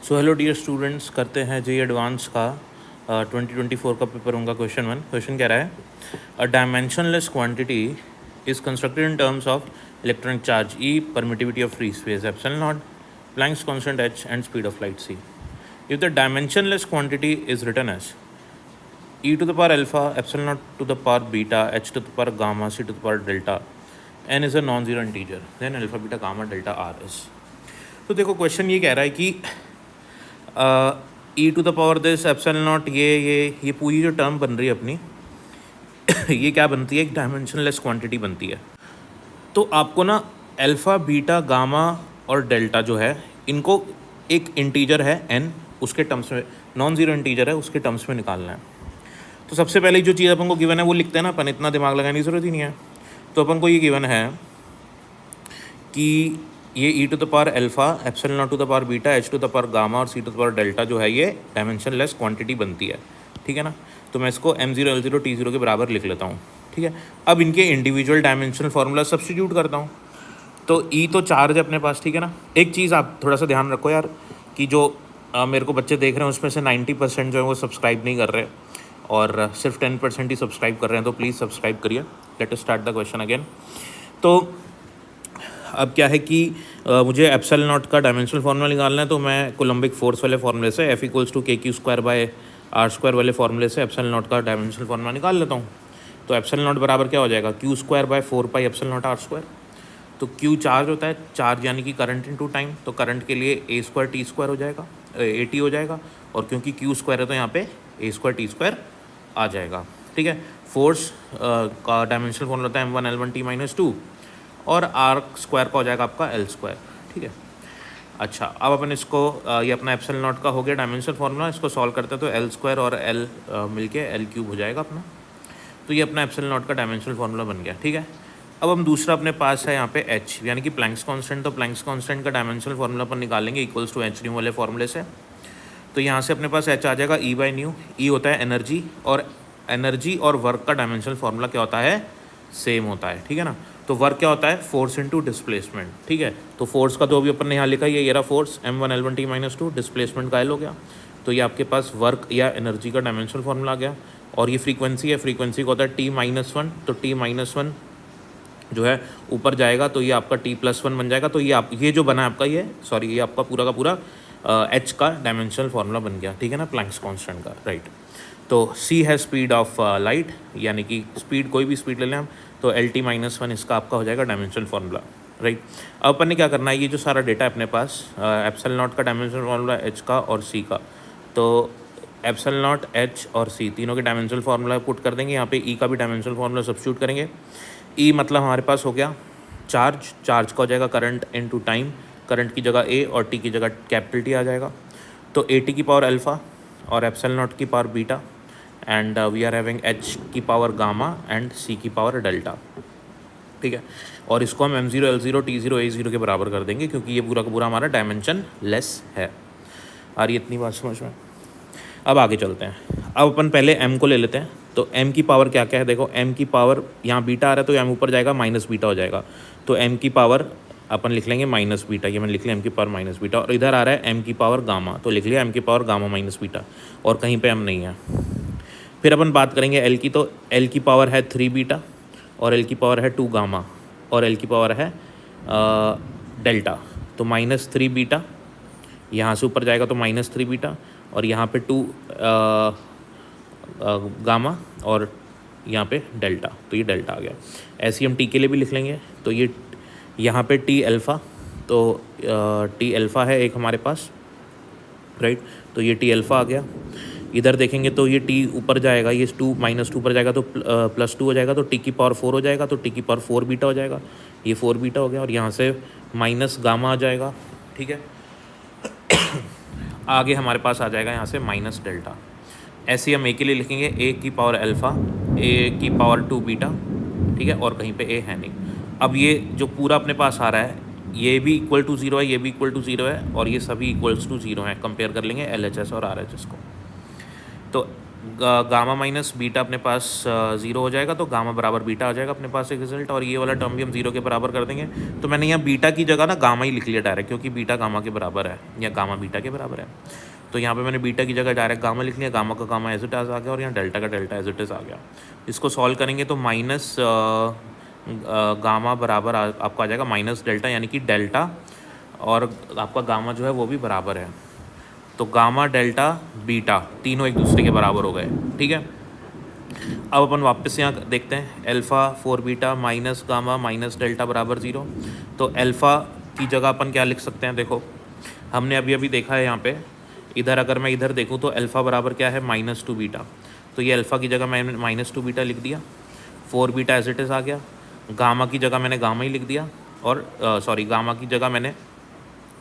So hello dear students, करते हैं जे advance का 2024 का पेपर होगा। क्वेश्चन कह रहा है a dimensionless quantity is constructed in terms of electronic charge e, permittivity of free space epsilon naught, Planck's constant h and speed of light c. If the dimensionless quantity is written as e to the power alpha epsilon naught to the power beta h to the power gamma c to the power delta n is a non-zero integer, then alpha beta gamma delta r is। तो देखो question ये कह रहा है कि e to the power this epsilon naught, ये पूरी जो टर्म बन रही है अपनी ये क्या बनती है, एक डायमेंशनलेस क्वांटिटी बनती है। तो आपको ना अल्फ़ा बीटा गामा और डेल्टा जो है इनको एक इंटीजर है n, उसके टर्म्स में, नॉन ज़ीरो इंटीजर है उसके टर्म्स में निकालना है। तो सबसे पहले जो चीज़ अपन को गिवन है वो लिखते हैं ना, अपन इतना दिमाग लगाने की ज़रूरत ही नहीं है। तो अपन को ये गिवन है कि ये e to the power alpha epsilon naught to the power beta h to the power gamma और c to the power delta जो है ये डायमेंशनलेस क्वांटिटी बनती है, ठीक है ना। तो मैं इसको m0 L0 T0 के बराबर लिख लेता हूँ, ठीक है। अब इनके इंडिविजुअल डायमेंशनल फार्मूला सब्स्टिट्यूट करता हूँ। तो ई तो चार्ज है अपने पास, ठीक है ना। एक चीज़ आप थोड़ा सा ध्यान रखो यार कि जो मेरे को बच्चे देख रहे हैं उसमें से 90% जो है वो सब्सक्राइब नहीं कर रहे और सिर्फ 10% ही सब्सक्राइब कर रहे हैं, तो प्लीज़ सब्सक्राइब करिए। Let us start the question again. तो अब क्या है कि मुझे एप्सिलॉन नॉट का डायमेंशनल फार्मूला निकालना है। तो मैं कोलम्बिक फोर्स वाले फार्मूले से F = kq² वाले फार्मूले से एप्सिलॉन नॉट का डायमेंशनल फार्मूला निकाल लेता हूँ। तो एप्सिलॉन नॉट बराबर क्या हो जाएगा, q²/4π एप्सिलॉन नॉट r²। तो q चार्ज होता है, चार्ज यानी कि करंट इनटू टाइम। तो करंट के लिए a²t² हो जाएगा, at हो जाएगा, और क्योंकि q² है तो यहाँ पे a²t² आ जाएगा, ठीक है। फोर्स का डायमेंशनल फार्मूला होता है m1L1t-2 और r² का हो जाएगा आपका L², ठीक है। अच्छा, अब अपन इसको ये अपना एप्सिलॉन नॉट का हो गया डायमेंशनल फार्मूला, इसको सॉल्व करते हैं तो L² और L मिलके L³ हो जाएगा अपना। तो ये अपना एप्सिलॉन नॉट का डायमेंशनल फार्मूला बन गया, ठीक है। अब हम दूसरा अपने पास है यहाँ पे h, यानी कि प्लैंक्स कांस्टेंट। तो प्लैंक्स कांस्टेंट का डायमेंशनल फार्मूला अपन निकालेंगे =h न्यू वाले फार्मूले से। तो यहाँ से अपने पास h आ जाएगा E/न्यू। ई होता है एनर्जी और वर्क का डायमेंशनल फार्मूला क्या होता है, सेम होता है, ठीक है ना। तो वर्क क्या होता है, फोर्स इनटू डिस्प्लेसमेंट, ठीक है। तो फोर्स का तो अभी अपन ने यहाँ लिखा है, ये रहा फोर्स m1L1t-2, डिस्प्लेसमेंट का L हो गया। तो ये आपके पास वर्क या एनर्जी का डायमेंशनल फार्मूला आ गया। और ये फ्रीक्वेंसी है, फ्रीक्वेंसी का होता है t-1। तो t-1 जो है ऊपर जाएगा तो ये आपका t+1 बन जाएगा। तो ये जो बना है आपका ये आपका पूरा का पूरा h का डायमेंशनल फार्मूला बन गया, ठीक है ना, प्लैंक्स कांस्टेंट का, राइट। तो c है स्पीड ऑफ लाइट, यानी कि स्पीड कोई भी स्पीड ले लें हम, तो LT-1 इसका आपका हो जाएगा डायमेंशनल फार्मूला, राइट। अब अपन ने क्या करना है, ये जो सारा डेटा अपने पास एप्सिलॉन नॉट का डायमेंशनल फार्मूला h का और c का, तो एप्सिलॉन नॉट h और c तीनों के डायमेंशनल फार्मूला पुट कर देंगे। यहाँ पे e का भी डायमेंशनल फार्मूला सब्स्टिट्यूट करेंगे। e मतलब हमारे पास हो गया चार्ज का हो जाएगा करंट इनटू टाइम, करंट की जगह a और t की जगह कैपिटल T आ जाएगा। तो at की पावर अल्फ़ा और एप्सिलॉन नॉट की power beta and we are having h की पावर गामा एंड c की पावर डेल्टा, ठीक है। और इसको हम m0 L0 T0 A0 के बराबर कर देंगे क्योंकि ये पूरा का पूरा हमारा डायमेंशन लेस है। आ रही इतनी बात समझ में। अब आगे चलते हैं। अब अपन पहले m को ले लेते हैं। तो m की पावर क्या क्या है, देखो m की पावर यहाँ बीटा आ रहा है तो m ऊपर जाएगा माइनस बीटा हो जाएगा। तो m की पावर अपन लिख लेंगे माइनस बीटा, ये मैंने लिख लिया m की पावर माइनस बीटा। और इधर आ रहा है m की पावर गामा, तो लिख लिया m की पावर गामा माइनस बीटा, और कहीं पे m नहीं है। फिर अपन बात करेंगे l की। तो l की पावर है 3 बीटा और l की पावर है 2 गामा और l की पावर है डेल्टा। तो -3 बीटा यहाँ से ऊपर जाएगा तो -3 बीटा, और यहाँ पे 2 गामा और यहाँ पे डेल्टा, तो ये डेल्टा आ गया। ऐसे ही हम टी के लिए भी लिख लेंगे। तो ये यहाँ पे टी अल्फ़ा, तो टी अल्फ़ा है एक हमारे पास, राइट। तो ये टी अल्फ़ा आ गया। इधर देखेंगे तो ये टी ऊपर जाएगा, ये -2 ऊपर जाएगा तो +2 हो जाएगा, तो टी की पावर 4 हो जाएगा, तो टी की पावर 4 बीटा हो जाएगा, ये 4 बीटा हो गया। और यहाँ से माइनस गामा आ जाएगा, ठीक है। आगे हमारे पास आ जाएगा यहाँ से माइनस डेल्टा। ऐसे ही हम ए के लिए लिखेंगे a की पावर अल्फ़ा, a की पावर 2 बीटा, ठीक है, और कहीं पे a है नहीं। अब ये जो पूरा अपने पास आ रहा है ये भी =0 है, ये भी =0 है, और ये सभी =0 हैं। कंपेयर कर लेंगे LHS और RHS को। तो गामा माइनस बीटा अपने पास 0 हो जाएगा, तो गामा बराबर बीटा आ जाएगा अपने पास एक रिजल्ट, और ये वाला टर्म भी हम 0 के बराबर कर देंगे। तो मैंने यहाँ बीटा की जगह ना गामा ही लिख लिया डायरेक्ट, क्योंकि बीटा गामा के बराबर है या गामा बीटा के बराबर है। तो यहाँ पे मैंने बीटा की जगह डायरेक्ट गामा लिख लिया, गामा का गामा एज इट इज आ गया, और यहाँ डेल्टा का डेल्टा एज इट इज आ गया। इसको सॉल्व करेंगे तो माइनस गामा बराबर आपका आ जाएगा माइनस डेल्टा, यानी कि डेल्टा और आपका गामा जो है वो भी बराबर है। तो गामा डेल्टा बीटा तीनों एक दूसरे के बराबर हो गए, ठीक है। अब अपन वापस यहाँ देखते हैं, alpha 4 beta minus gamma minus delta बराबर 0। तो अल्फ़ा की जगह अपन क्या लिख सकते हैं, देखो हमने अभी अभी देखा है यहाँ पे, इधर अगर मैं इधर देखूँ तो अल्फ़ा बराबर क्या है -2 बीटा। तो ये अल्फ़ा की जगह मैंने -2 बीटा लिख दिया, 4 बीटा एज इट इज़ आ गया। गामा की जगह मैंने गामा ही लिख दिया, और सॉरी गामा की जगह मैंने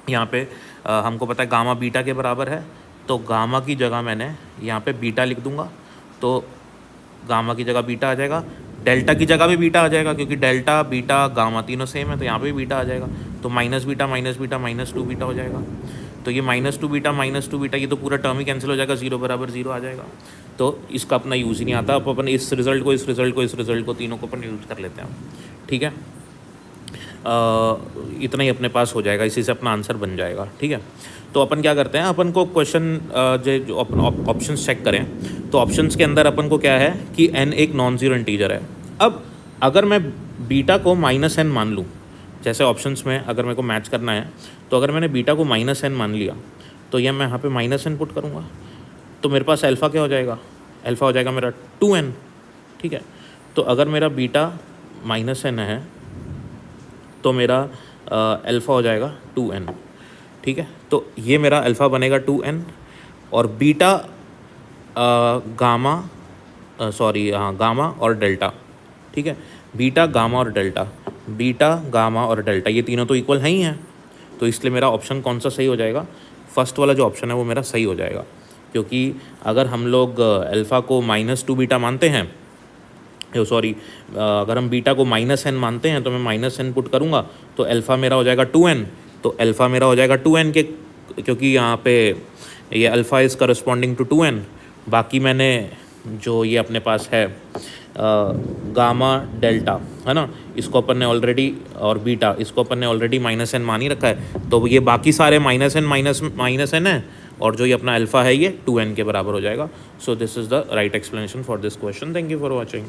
यहाँ पे हमको पता है गामा बीटा के बराबर है, तो गामा की जगह मैंने यहाँ पे बीटा लिख दूंगा, तो गामा की जगह बीटा आ जाएगा। डेल्टा की जगह भी बीटा आ जाएगा, क्योंकि डेल्टा बीटा गामा तीनों सेम है, तो यहाँ पे भी बीटा आ जाएगा। तो माइनस बीटा -2 बीटा हो जाएगा। तो ये -2 बीटा ये तो पूरा टर्म ही कैंसिल हो जाएगा, 0 बराबर 0 आ जाएगा। तो इसका अपना यूज़ ही नहीं आता। अब अपन इस रिज़ल्ट को, इस रिज़ल्ट को, इस रिज़ल्ट को, तीनों को अपन यूज़ कर लेते हैं, ठीक है। इतना ही अपने पास हो जाएगा, इसी से अपना आंसर बन जाएगा, ठीक है। तो अपन क्या करते हैं, अपन को क्वेश्चन जो अपन ऑप्शंस चेक करें, तो ऑप्शंस के अंदर अपन को क्या है कि n एक नॉन ज़ीरो इंटीजर है। अब अगर मैं बीटा को -n मान लूँ, जैसे ऑप्शंस में अगर मेरे को मैच करना है, तो अगर मैंने बीटा को -n मान लिया, तो यह मैं यहाँ पे -n पुट करूँगा, तो मेरे पास अल्फ़ा क्या हो जाएगा, अल्फ़ा हो जाएगा मेरा 2n, ठीक है। तो अगर मेरा बीटा -n है तो मेरा अल्फ़ा हो जाएगा 2n, ठीक है। तो ये मेरा अल्फ़ा बनेगा 2n, और बीटा गामा गामा और डेल्टा, ठीक है। बीटा गामा और डेल्टा, बीटा गामा और डेल्टा ये तीनों तो इक्वल हैं ही हैं, तो इसलिए मेरा ऑप्शन कौन सा सही हो जाएगा, फर्स्ट वाला जो ऑप्शन है वो मेरा सही हो जाएगा। क्योंकि अगर हम लोग अल्फ़ा को -2 बीटा मानते हैं, सॉरी अगर हम बीटा को -n मानते हैं, तो मैं -n पुट करूँगा, तो अल्फ़ा मेरा हो जाएगा 2n, तो अल्फ़ा मेरा हो जाएगा 2n के, क्योंकि यहाँ पे ये alpha is corresponding to 2n। बाकी मैंने जो ये अपने पास है गामा डेल्टा है ना, इसको अपन ने ऑलरेडी, और बीटा इसको अपन ने ऑलरेडी -n मान ही रखा है, तो ये बाकी सारे -n है, और जो ये अपना अल्फ़ा है ये 2n के बराबर हो जाएगा। So this is the right explanation for this question. Thank you for watching.